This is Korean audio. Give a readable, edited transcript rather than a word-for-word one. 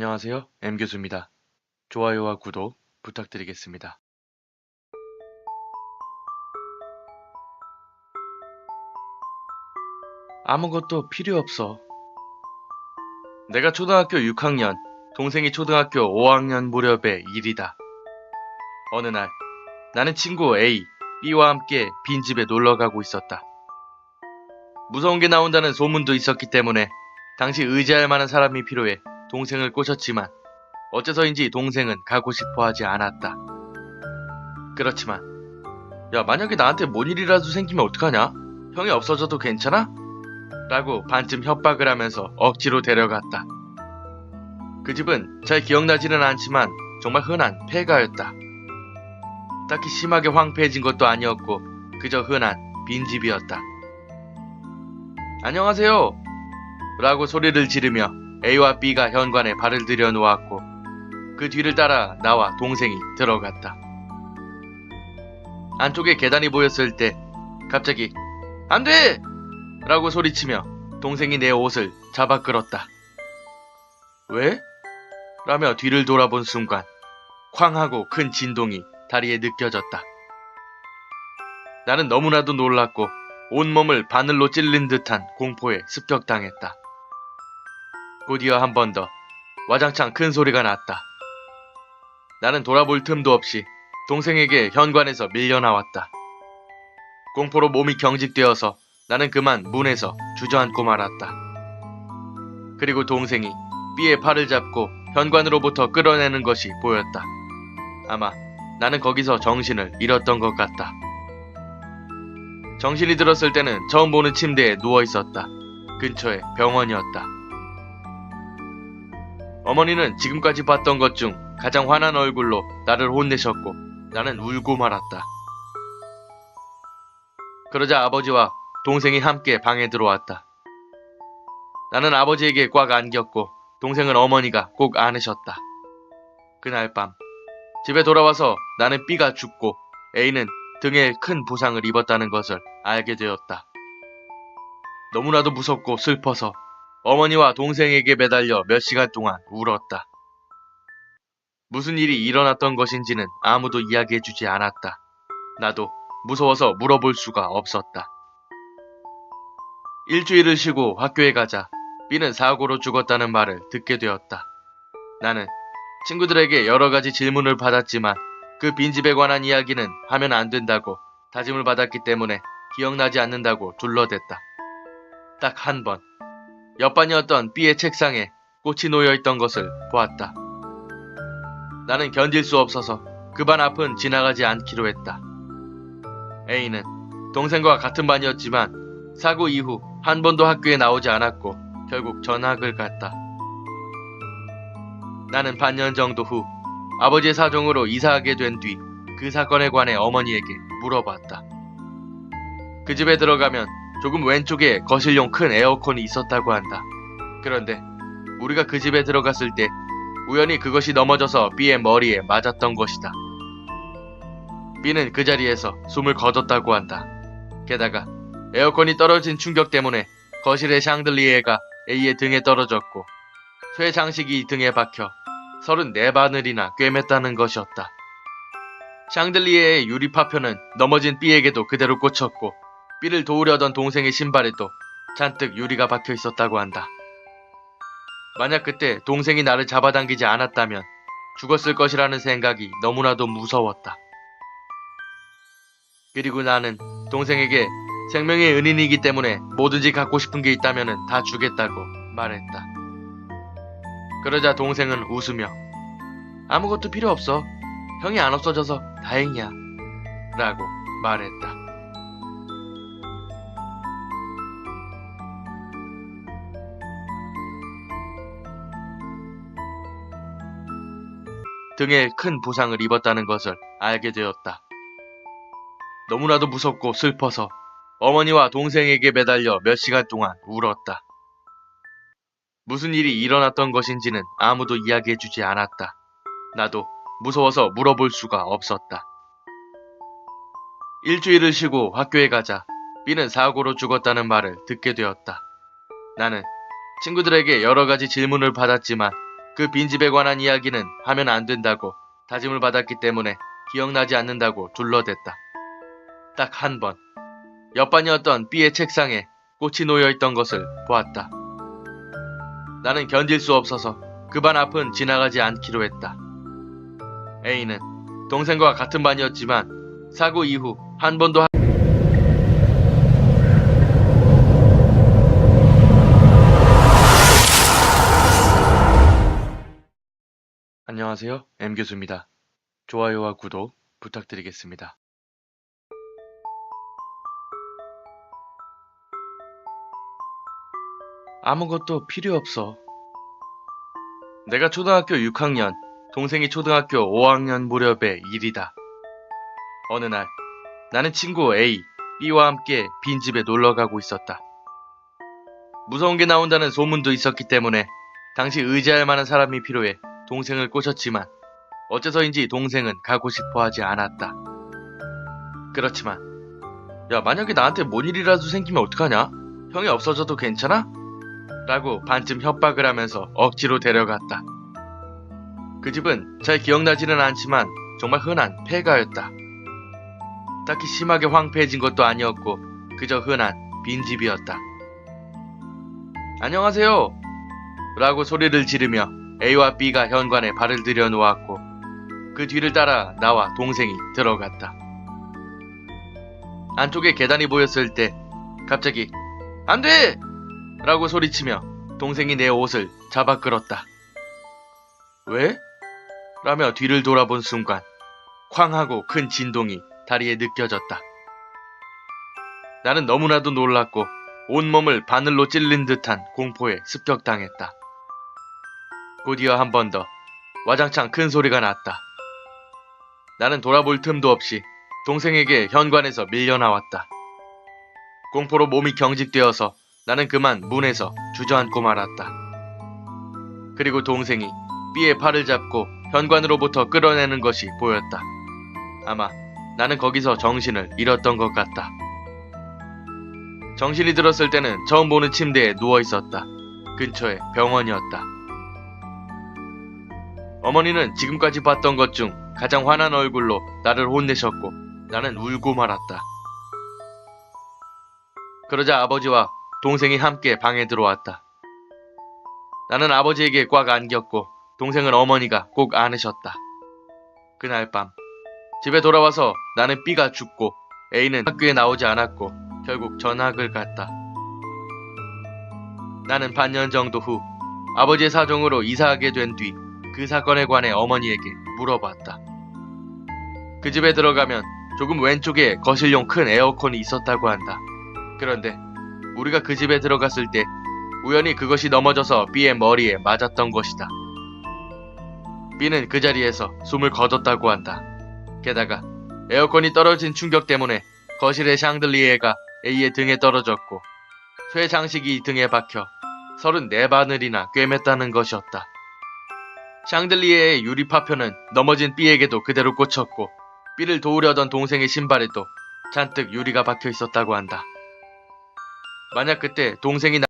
안녕하세요. M교수입니다. 좋아요와 구독 부탁드리겠습니다. 아무것도 필요 없어. 내가 초등학교 6학년, 동생이 초등학교 5학년 무렵의 일이다. 어느 날, 나는 친구 A, B와 함께 빈집에 놀러가고 있었다. 무서운 게 나온다는 소문도 있었기 때문에 당시 의지할 만한 사람이 필요해 동생을 꼬셨지만 어째서인지 동생은 가고 싶어 하지 않았다. 그렇지만 야, 만약에 나한테 뭔 일이라도 생기면 어떡하냐? 형이 없어져도 괜찮아? 라고 반쯤 협박을 하면서 억지로 데려갔다. 그 집은 잘 기억나지는 않지만 정말 흔한 폐가였다. 딱히 심하게 황폐해진 것도 아니었고 그저 흔한 빈집이었다. 안녕하세요! 라고 소리를 지르며 A와 B가 현관에 발을 들여놓았고 그 뒤를 따라 나와 동생이 들어갔다. 안쪽에 계단이 보였을 때 갑자기 안 돼! 라고 소리치며 동생이 내 옷을 잡아 끌었다. 왜? 라며 뒤를 돌아본 순간 쾅 하고 큰 진동이 다리에 느껴졌다. 나는 너무나도 놀랐고 온몸을 바늘로 찔린 듯한 공포에 습격당했다. 곧이어 한 번 더 와장창 큰 소리가 났다. 나는 돌아볼 틈도 없이 동생에게 현관에서 밀려나왔다. 공포로 몸이 경직되어서 나는 그만 문에서 주저앉고 말았다. 그리고 동생이 B의 팔을 잡고 현관으로부터 끌어내는 것이 보였다. 아마 나는 거기서 정신을 잃었던 것 같다. 정신이 들었을 때는 처음 보는 침대에 누워있었다. 근처에 병원이었다. 어머니는 지금까지 봤던 것 중 가장 환한 얼굴로 나를 혼내셨고 나는 울고 말았다. 그러자 아버지와 동생이 함께 방에 들어왔다. 나는 아버지에게 꽉 안겼고 동생은 어머니가 꼭 안으셨다. 그날 밤 집에 돌아와서 나는 B가 죽고 A는 등에 큰 부상을 입었다는 것을 알게 되었다. 너무나도 무섭고 슬퍼서 어머니와 동생에게 매달려 몇 시간 동안 울었다. 무슨 일이 일어났던 것인지는 아무도 이야기해주지 않았다. 나도 무서워서 물어볼 수가 없었다. 일주일을 쉬고 학교에 가자 B는 사고로 죽었다는 말을 듣게 되었다. 나는 친구들에게 여러 가지 질문을 받았지만 그 빈집에 관한 이야기는 하면 안 된다고 다짐을 받았기 때문에 기억나지 않는다고 둘러댔다. 딱 한 번, 옆반이었던 B의 책상에 꽃이 놓여있던 것을 보았다. 나는 견딜 수 없어서 그 반 앞은 지나가지 않기로 했다. A는 동생과 같은 반이었지만 사고 이후 한 번도 학교에 나오지 않았고 결국 전학을 갔다. 나는 반년 정도 후 아버지의 사정으로 이사하게 된 뒤 그 사건에 관해 어머니에게 물어봤다. 그 집에 들어가면 조금 왼쪽에 거실용 큰 에어컨이 있었다고 한다. 그런데 우리가 그 집에 들어갔을 때 우연히 그것이 넘어져서 B의 머리에 맞았던 것이다. B는 그 자리에서 숨을 거뒀다고 한다. 게다가 에어컨이 떨어진 충격 때문에 거실의 샹들리에가 A의 등에 떨어졌고 쇠 장식이 등에 박혀 34바늘이나 꿰맸다는 것이었다. 샹들리에의 유리 파편은 넘어진 B에게도 그대로 꽂혔고 B를 도우려던 동생의 신발에도 잔뜩 유리가 박혀 있었다고 한다. 만약 그때 동생이 나를 잡아당기지 않았다면 죽었을 것이라는 생각이 너무나도 무서웠다. 그리고 나는 동생에게 생명의 은인이기 때문에 뭐든지 갖고 싶은 게 있다면 다 주겠다고 말했다. 그러자 동생은 웃으며 아무것도 필요 없어. 형이 안 없어져서 다행이야. 라고 말했다. 등에 큰 부상을 입었다는 것을 알게 되었다. 너무나도 무섭고 슬퍼서 어머니와 동생에게 매달려 몇 시간 동안 울었다. 무슨 일이 일어났던 것인지는 아무도 이야기해주지 않았다. 나도 무서워서 물어볼 수가 없었다. 일주일을 쉬고 학교에 가자 B는 사고로 죽었다는 말을 듣게 되었다. 나는 친구들에게 여러 가지 질문을 받았지만 그 빈집에 관한 이야기는 하면 안 된다고 다짐을 받았기 때문에 기억나지 않는다고 둘러댔다. 딱 한 번, 옆반이었던 B의 책상에 꽃이 놓여있던 것을 보았다. 나는 견딜 수 없어서 그 반 앞은 지나가지 않기로 했다. A는 동생과 같은 반이었지만 사고 이후 한 번도 안녕하세요, M교수입니다. 좋아요와 구독 부탁드리겠습니다. 아무것도 필요 없어. 내가 초등학교 6학년, 동생이 초등학교 5학년 무렵의 일이다. 어느 날, 나는 친구 A, B와 함께 빈집에 놀러가고 있었다. 무서운 게 나온다는 소문도 있었기 때문에 당시 의지할 만한 사람이 필요해 동생을 꼬셨지만 어째서인지 동생은 가고 싶어 하지 않았다. 그렇지만, 야, 만약에 나한테 뭔 일이라도 생기면 어떡하냐? 형이 없어져도 괜찮아? 라고 반쯤 협박을 하면서 억지로 데려갔다. 그 집은 잘 기억나지는 않지만 정말 흔한 폐가였다. 딱히 심하게 황폐해진 것도 아니었고 그저 흔한 빈집이었다. 안녕하세요! 라고 소리를 지르며 A와 B가 현관에 발을 들여놓았고 그 뒤를 따라 나와 동생이 들어갔다. 안쪽에 계단이 보였을 때 갑자기 안 돼! 라고 소리치며 동생이 내 옷을 잡아 끌었다. 왜? 라며 뒤를 돌아본 순간 쾅 하고 큰 진동이 다리에 느껴졌다. 나는 너무나도 놀랐고 온몸을 바늘로 찔린 듯한 공포에 습격당했다. 곧이어 한 번 더 와장창 큰 소리가 났다. 나는 돌아볼 틈도 없이 동생에게 현관에서 밀려나왔다. 공포로 몸이 경직되어서 나는 그만 문에서 주저앉고 말았다. 그리고 동생이 B의 팔을 잡고 현관으로부터 끌어내는 것이 보였다. 아마 나는 거기서 정신을 잃었던 것 같다. 정신이 들었을 때는 처음 보는 침대에 누워 있었다. 근처에 병원이었다. 어머니는 지금까지 봤던 것 중 가장 환한 얼굴로 나를 혼내셨고 나는 울고 말았다. 그러자 아버지와 동생이 함께 방에 들어왔다. 나는 아버지에게 꽉 안겼고 동생은 어머니가 꼭 안으셨다. 그날 밤 집에 돌아와서 나는 B가 죽고 A는 학교에 나오지 않았고 결국 전학을 갔다. 나는 반년 정도 후 아버지의 사정으로 이사하게 된 뒤 그 사건에 관해 어머니에게 물어봤다. 그 집에 들어가면 조금 왼쪽에 거실용 큰 에어컨이 있었다고 한다. 그런데 우리가 그 집에 들어갔을 때 우연히 그것이 넘어져서 B의 머리에 맞았던 것이다. B는 그 자리에서 숨을 거뒀다고 한다. 게다가 에어컨이 떨어진 충격 때문에 거실의 샹들리에가 A의 등에 떨어졌고 쇠 장식이 등에 박혀 34바늘이나 꿰맸다는 것이었다. 샹들리에의 유리 파편은 넘어진 B에게도 그대로 꽂혔고 B를 도우려던 동생의 신발에도 잔뜩 유리가 박혀 있었다고 한다. 만약 그때 동생이